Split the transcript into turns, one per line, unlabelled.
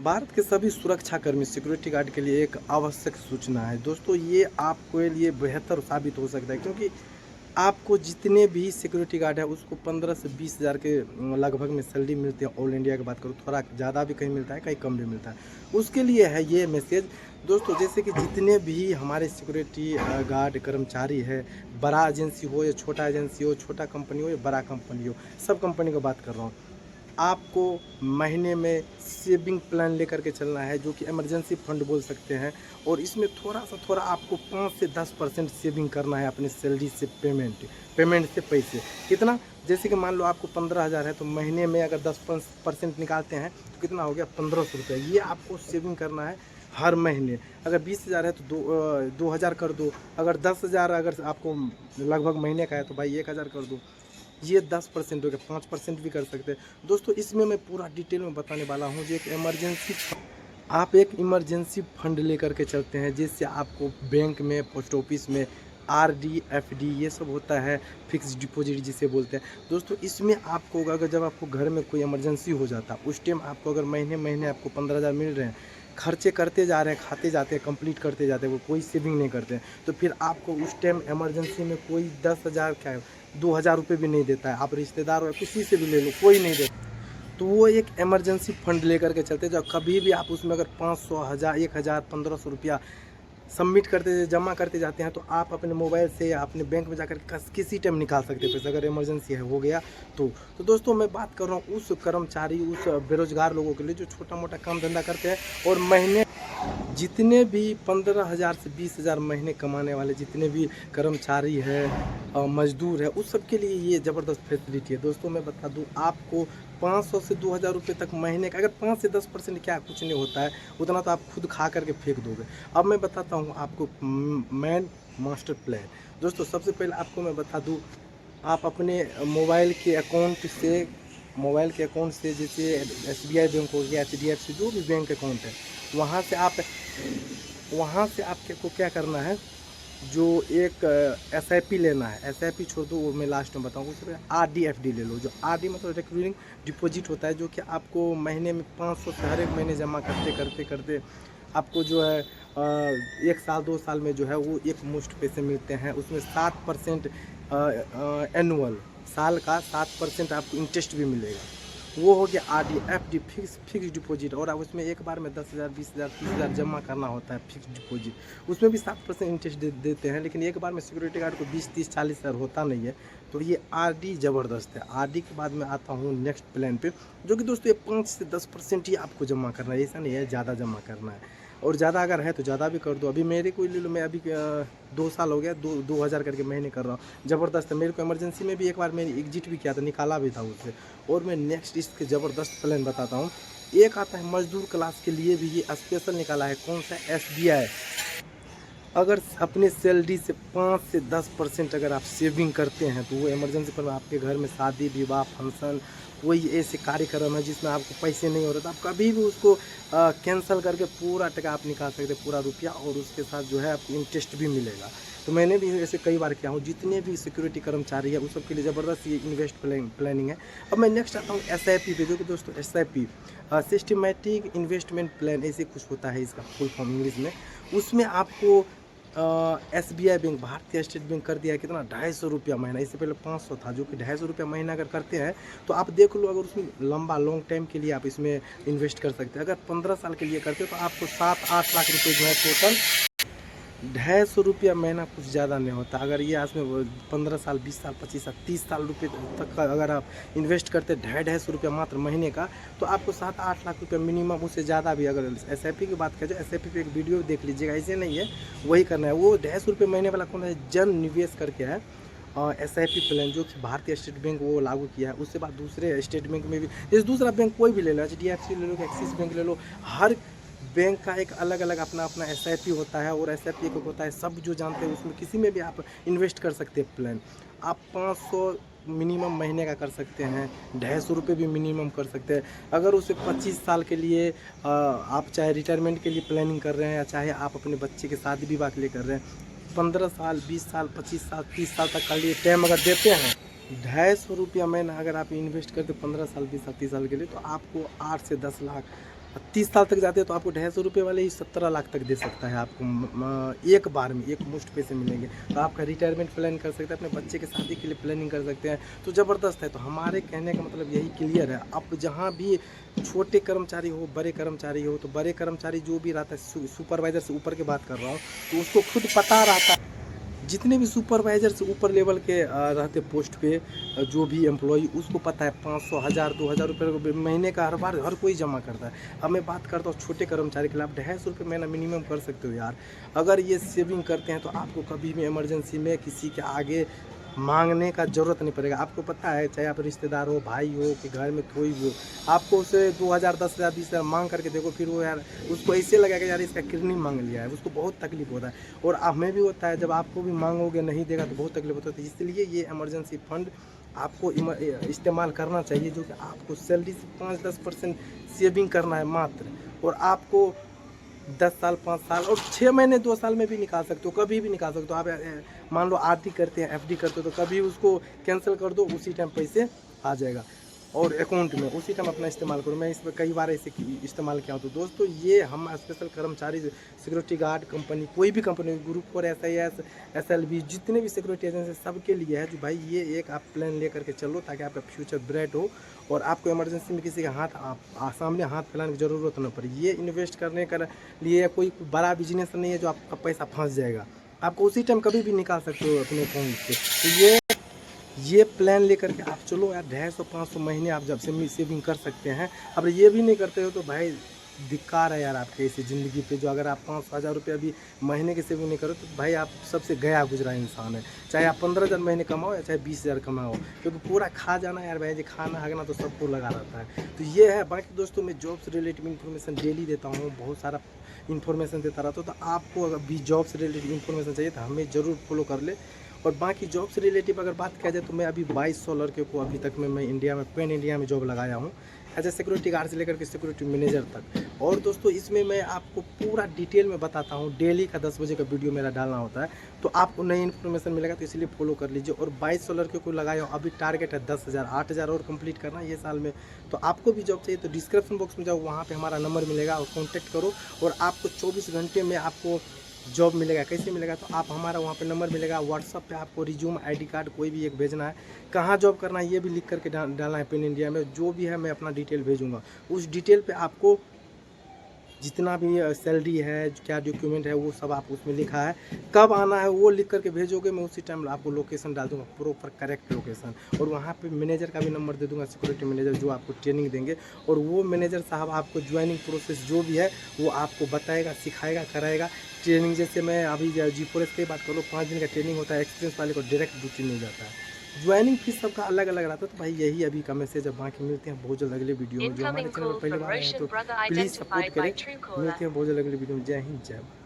भारत के सभी सुरक्षाकर्मी सिक्योरिटी गार्ड के लिए एक आवश्यक सूचना है दोस्तों। ये आपके लिए बेहतर साबित हो सकता है, क्योंकि आपको जितने भी सिक्योरिटी गार्ड है उसको 15 से 20 हज़ार के लगभग में सैलरी मिलती है। ऑल इंडिया की बात करूँ, थोड़ा ज़्यादा भी कहीं मिलता है, कहीं कम भी मिलता है। उसके लिए है ये मैसेज दोस्तों। जैसे कि जितने भी हमारे सिक्योरिटी गार्ड कर्मचारी है, बड़ा एजेंसी हो या छोटा एजेंसी हो, छोटा कंपनी हो या बड़ा कंपनी हो, सब कंपनी का बात कर रहा हूँ। आपको महीने में सेविंग प्लान लेकर के चलना है, जो कि इमरजेंसी फंड बोल सकते हैं। और इसमें थोड़ा आपको 5 से 10% सेविंग करना है अपनी सैलरी से, पेमेंट से पैसे। कितना? जैसे कि मान लो आपको 15,000 है, तो महीने में अगर 10% निकालते हैं तो कितना हो गया? 1,500 रुपये। ये आपको सेविंग करना है हर महीने। अगर 20,000 है तो 2,000 कर दो। अगर 10,000 अगर आपको लगभग महीने का है तो भाई 1,000 कर दो। ये 10% हो गया, 5% भी कर सकते हैं दोस्तों। इसमें मैं पूरा डिटेल में बताने वाला हूँ। जो एक इमरजेंसी, आप एक इमरजेंसी फंड लेकर के चलते हैं, जिससे आपको बैंक में, पोस्ट ऑफिस में आरडी, एफडी ये सब होता है, फिक्स डिपॉजिट जिसे बोलते हैं दोस्तों। इसमें आपको अगर जब आपको घर में कोई इमरजेंसी हो जाता है, उस टाइम आपको अगर महीने महीने आपको 15,000 मिल रहे हैं, खर्चे करते जा रहे हैं, खाते जाते हैं, कंप्लीट करते जाते हैं, वो कोई सेविंग नहीं करते हैं, तो फिर आपको उस टाइम इमरजेंसी में कोई 10,000 क्या 2,000 रुपये भी नहीं देता है। आप रिश्तेदार हो किसी से भी ले लो, कोई नहीं देता। तो वो एक इमरजेंसी फंड लेकर के चलते हैं, जब कभी भी आप उसमें अगर 500, 1000, 1000, 1,500 रुपया सबमिट करते जमा करते जाते हैं, तो आप अपने मोबाइल से या अपने बैंक में जाकर किसी टाइम निकाल सकते हैं पैसे, अगर इमरजेंसी है हो गया तो दोस्तों मैं बात कर रहा हूँ उस कर्मचारी, उस बेरोजगार लोगों के लिए जो छोटा मोटा काम धंधा करते हैं और महीने जितने भी 15,000 से 20,000 महीने कमाने वाले जितने भी कर्मचारी है, मजदूर है, उस सब के लिए ये ज़बरदस्त फैसिलिटी है दोस्तों। मैं बता दूं आपको 500 से 2,000 रुपये तक महीने का, अगर 5 से 10% क्या कुछ नहीं होता है, उतना तो आप खुद खा करके फेंक दोगे। अब मैं बताता हूँ आपको मैन मास्टर प्लान दोस्तों। सबसे पहले आपको मैं बता दूँ, आप अपने मोबाइल के अकाउंट से जैसे SBI बैंक हो गया, HDFC, जो भी बैंक अकाउंट है, वहाँ से आपको क्या करना है, जो एक SIP लेना है। SIP छोड़ दो, वो मैं लास्ट में बताऊँगा। उससे RD FD ले लो। जो RD मतलब रिकरिंग डिपॉजिट होता है, जो कि आपको महीने में 500 से हर एक महीने जमा करते आपको जो है 1 साल 2 साल में जो है वो एक मुश्त पैसे मिलते हैं। उसमें 7% एनुअल, साल का 7% आपको इंटरेस्ट भी मिलेगा। वो हो गया RD FD, फिक्स डिपॉजिट। और अब उसमें एक बार में 10,000, 20,000, 30,000 जमा करना होता है फिक्स डिपॉजिट। उसमें भी 7% इंटरेस्ट देते हैं, लेकिन एक बार में सिक्योरिटी गार्ड को 20, 30, 40,000 होता नहीं है। तो ये RD ज़बरदस्त है। RD के बाद में आता हूँ नेक्स्ट प्लान पे, जो कि दोस्तों ये 5 से 10% ही आपको जमा करना है, ऐसा नहीं है ज़्यादा जमा करना है। और ज़्यादा अगर है तो ज़्यादा भी कर दो। अभी मेरे को ले लो, मैं अभी 2 साल हो गया, 2,000 करके महीने कर रहा हूँ। ज़बरदस्त है। मेरे को इमरजेंसी में भी एक बार मैंने एग्जिट भी किया था, निकाला भी था उससे। और मैं नेक्स्ट इसके ज़बरदस्त प्लान बताता हूँ। एक आता है मजदूर क्लास के लिए भी, ये स्पेशल निकाला है। कौन सा? SBI। अगर अपने सैलरी से 5 से 10% अगर आप सेविंग करते हैं, तो वो इमरजेंसी पर आपके घर में शादी विवाह फंक्शन, कोई ऐसे कार्यक्रम है जिसमें आपको पैसे नहीं हो रहे, तो आप कभी भी उसको कैंसिल करके पूरा टका आप निकाल सकते हैं, पूरा रुपया, और उसके साथ जो है आपको इंटरेस्ट भी मिलेगा। तो मैंने भी ऐसे कई बार किया हूँ। जितने भी सिक्योरिटी कर्मचारी है उस सब के लिए ज़बरदस्त ये इन्वेस्ट प्लानिंग है। अब मैं नेक्स्ट आता हूँ SIP पे, जो कि दोस्तों SIP सिस्टमेटिक इन्वेस्टमेंट प्लान ऐसे कुछ होता है, इसका फुल फॉर्म इंग्लिश में। उसमें आपको SBI बैंक, भारतीय स्टेट बैंक कर दिया है कितना? 250 रुपया महीना। इससे पहले 500 था, जो कि 250 रुपया महीना अगर करते हैं तो आप देख लो, अगर उसमें लॉन्ग टाइम के लिए आप इसमें इन्वेस्ट कर सकते हैं। अगर 15 साल के लिए करते हो तो आपको 7-8 लाख रुपये जो है टोटल। 250 रुपया महीना कुछ ज़्यादा नहीं होता। अगर ये इसमें 15 साल, 20 साल, 25 साल, 30 साल रुपये तक का अगर आप इन्वेस्ट करते 250 रुपया मात्र महीने का, तो आपको 7-8 लाख रुपया मिनिमम, उससे ज़्यादा भी। अगर SIP की बात करें, SIP पे एक वीडियो देख लीजिएगा, ऐसे नहीं है, वही करना है। वो 250 रुपये महीने वाला कौन है? जन निवेश करके है SIP प्लान, जो कि भारतीय स्टेट बैंक वो लागू किया है। उसके बाद दूसरे स्टेट बैंक में भी, जैसे दूसरा बैंक कोई भी ले लो, HDFC ले लो, एक्सिस बैंक ले लो, हर बैंक का एक अलग अलग अपना SIP होता है। और SIP एक होता है, सब जो जानते हैं, उसमें किसी में भी आप इन्वेस्ट कर सकते हैं प्लान। आप 500 मिनिमम महीने का कर सकते हैं, 250 रुपये भी मिनिमम कर सकते हैं। अगर उसे 25 साल के लिए आप चाहे रिटायरमेंट के लिए प्लानिंग कर रहे हैं, या चाहे आप अपने बच्चे के शादी विवाह के लिए कर रहे हैं, 15 साल, 20 साल, 25 साल, 30 साल तक का लिए टाइम अगर देते हैं, 250 रुपया महीना अगर आप इन्वेस्ट करते 15 साल, 20 साल, 30 साल के लिए, तो आपको 8 से 10 लाख 30 साल तक जाते हैं तो आपको 250 रुपये वाले ही 17 लाख तक दे सकता है आपको एक बार में, एक मुश्त पैसे मिलेंगे। तो आपका रिटायरमेंट प्लान कर सकते हैं, अपने बच्चे के शादी के लिए प्लानिंग कर सकते हैं, तो ज़बरदस्त है। तो हमारे कहने का मतलब यही क्लियर है, आप जहाँ भी छोटे कर्मचारी हो, बड़े कर्मचारी हो, तो बड़े कर्मचारी जो भी रहता है, सुपरवाइज़र से ऊपर की बात कर रहा हूँ, तो उसको खुद पता रहता है। जितने भी सुपरवाइज़र से ऊपर लेवल के रहते पोस्ट पे जो भी एम्प्लॉई, उसको पता है 500, 1000, 2000 रुपये महीने का हर बार हर कोई जमा करता है। अब मैं बात करता हूँ छोटे कर्मचारी के लिए, आप 250 रुपये महीना मिनिमम कर सकते हो यार। अगर ये सेविंग करते हैं तो आपको कभी भी इमरजेंसी में किसी के आगे मांगने का ज़रूरत नहीं पड़ेगा। आपको पता है, चाहे आप रिश्तेदार हो, भाई हो कि घर में कोई हो, आपको उसे 2000, 10,000, 20,000 मांग करके देखो, फिर वो यार उसको ऐसे लगेगा यार इसका किडनी मांग लिया है, उसको बहुत तकलीफ होता है। और हमें भी होता है, जब आपको भी मांगोगे नहीं देगा तो बहुत तकलीफ होता है। इसलिए ये इमरजेंसी फंड आपको इस्तेमाल करना चाहिए, जो कि आपको सैलरी से 5-10% सेविंग करना है मात्र। और आपको 10 साल, 5 साल और 6 महीने, 2 साल में भी निकाल सकते हो, कभी भी निकाल सकते हो। आप मान लो आरडी करते हैं, एफडी करते हो, तो कभी उसको कैंसिल कर दो, उसी टाइम पैसे आ जाएगा और अकाउंट में उसी टाइम अपना इस्तेमाल करो। मैं इसमें कई बार ऐसे इस्तेमाल किया हूँ। तो दोस्तों, ये हम स्पेशल कर्मचारी, सिक्योरिटी गार्ड कंपनी, कोई भी कंपनी, ग्रुप और SAS, SLV, जितने भी सिक्योरिटी एजेंसी, सबके लिए है जो भाई ये एक आप प्लान ले करके चलो, ताकि आपका फ्यूचर ब्राइट हो और आपको इमरजेंसी में किसी का सामने हाथ फैलाने की ज़रूरत न पड़े। ये इन्वेस्ट करने के लिए कोई बड़ा बिजनेस नहीं है जो आपका पैसा फंस जाएगा, आपको उसी टाइम कभी भी निकाल सकते हो अपने अकाउंट से। तो ये प्लान लेकर के आप चलो यार, 250-500 महीने आप जब से सेविंग कर सकते हैं। अब ये भी नहीं करते हो तो भाई धिक्कार है यार आपके ऐसी ज़िंदगी पे, जो अगर आप 5,000 रुपये अभी महीने की सेविंग नहीं करो तो भाई आप सबसे गया गुजरा इंसान है। चाहे आप 15,000 महीने कमाओ या चाहे 20,000 कमाओ, क्योंकि पूरा खा जाना यार भाई जी, खाना हगना तो सबको लगा रहता है। तो ये है। बाकी दोस्तों, मैं जॉब से रिलेटेड इन्फॉर्मेशन डेली देता हूँ, बहुत सारा इन्फॉर्मेशन देता रहता हूँ। तो आपको अगर भी जॉब से रिलेटेड इन्फॉर्मेशन चाहिए तो हमें ज़रूर फॉलो कर ले। और बाकी जॉब से रिलेटिव अगर बात किया जाए तो मैं अभी 2200 लड़के को अभी तक मैं इंडिया में, पैन इंडिया में जॉब लगाया हूँ, एज ए सिक्योरिटी गार्ड से लेकर के सिक्योरिटी मैनेजर तक। और दोस्तों, इसमें मैं आपको पूरा डिटेल में बताता हूँ। डेली का 10 बजे का वीडियो मेरा डालना होता है, तो आपको नई इन्फॉर्मेशन मिलेगा, तो इसलिए फॉलो कर लीजिए। और 2200 लड़के को लगाया हूँ, अभी टारगेट है 10,000, 8,000 और कंप्लीट करना ये साल में। तो आपको भी जॉब चाहिए तो डिस्क्रिप्शन बॉक्स में जाओ, वहाँ पर हमारा नंबर मिलेगा और कॉन्टैक्ट करो, और आपको 24 घंटे में आपको जॉब मिलेगा। कैसे मिलेगा? तो आप हमारा वहाँ पे नंबर मिलेगा, व्हाट्सअप पे आपको रिज्यूम, आईडी कार्ड कोई भी एक भेजना है, कहाँ जॉब करना है ये भी लिख करके डालना है। पैन इंडिया में जो भी है मैं अपना डिटेल भेजूँगा, उस डिटेल पे आपको जितना भी सैलरी है, क्या डॉक्यूमेंट है, वो सब आप उसमें लिखा है, कब आना है वो लिख करके भेजोगे। मैं उसी टाइम आपको लोकेशन डाल दूँगा, प्रॉपर करेक्ट लोकेशन। और वहाँ पे मैनेजर का भी नंबर दे दूँगा, सिक्योरिटी मैनेजर, जो आपको ट्रेनिंग देंगे। और वो मैनेजर साहब आपको ज्वाइनिंग प्रोसेस जो भी है वो आपको बताएगा, सिखाएगा, कराएगा। ट्रेनिंग जैसे मैं अभी G4S की बात करूँ, 5 दिन का ट्रेनिंग होता है, एक्सपीरियंस वाले को डायरेक्ट ड्यूटी मिल जाता है। ज्वाइनिंग फीस सबका अलग अलग रहता है। तो भाई यही अभी का मैसेज है। बाकी मिलते हैं बहुत जल्द अगले वीडियो में। जो हमारे चैनल पर पहली बार आए हैं तो प्लीज़ सपोर्ट करें। मिलते हैं बहुत जल्द अगले वीडियो में। जय हिंद, जय भारत।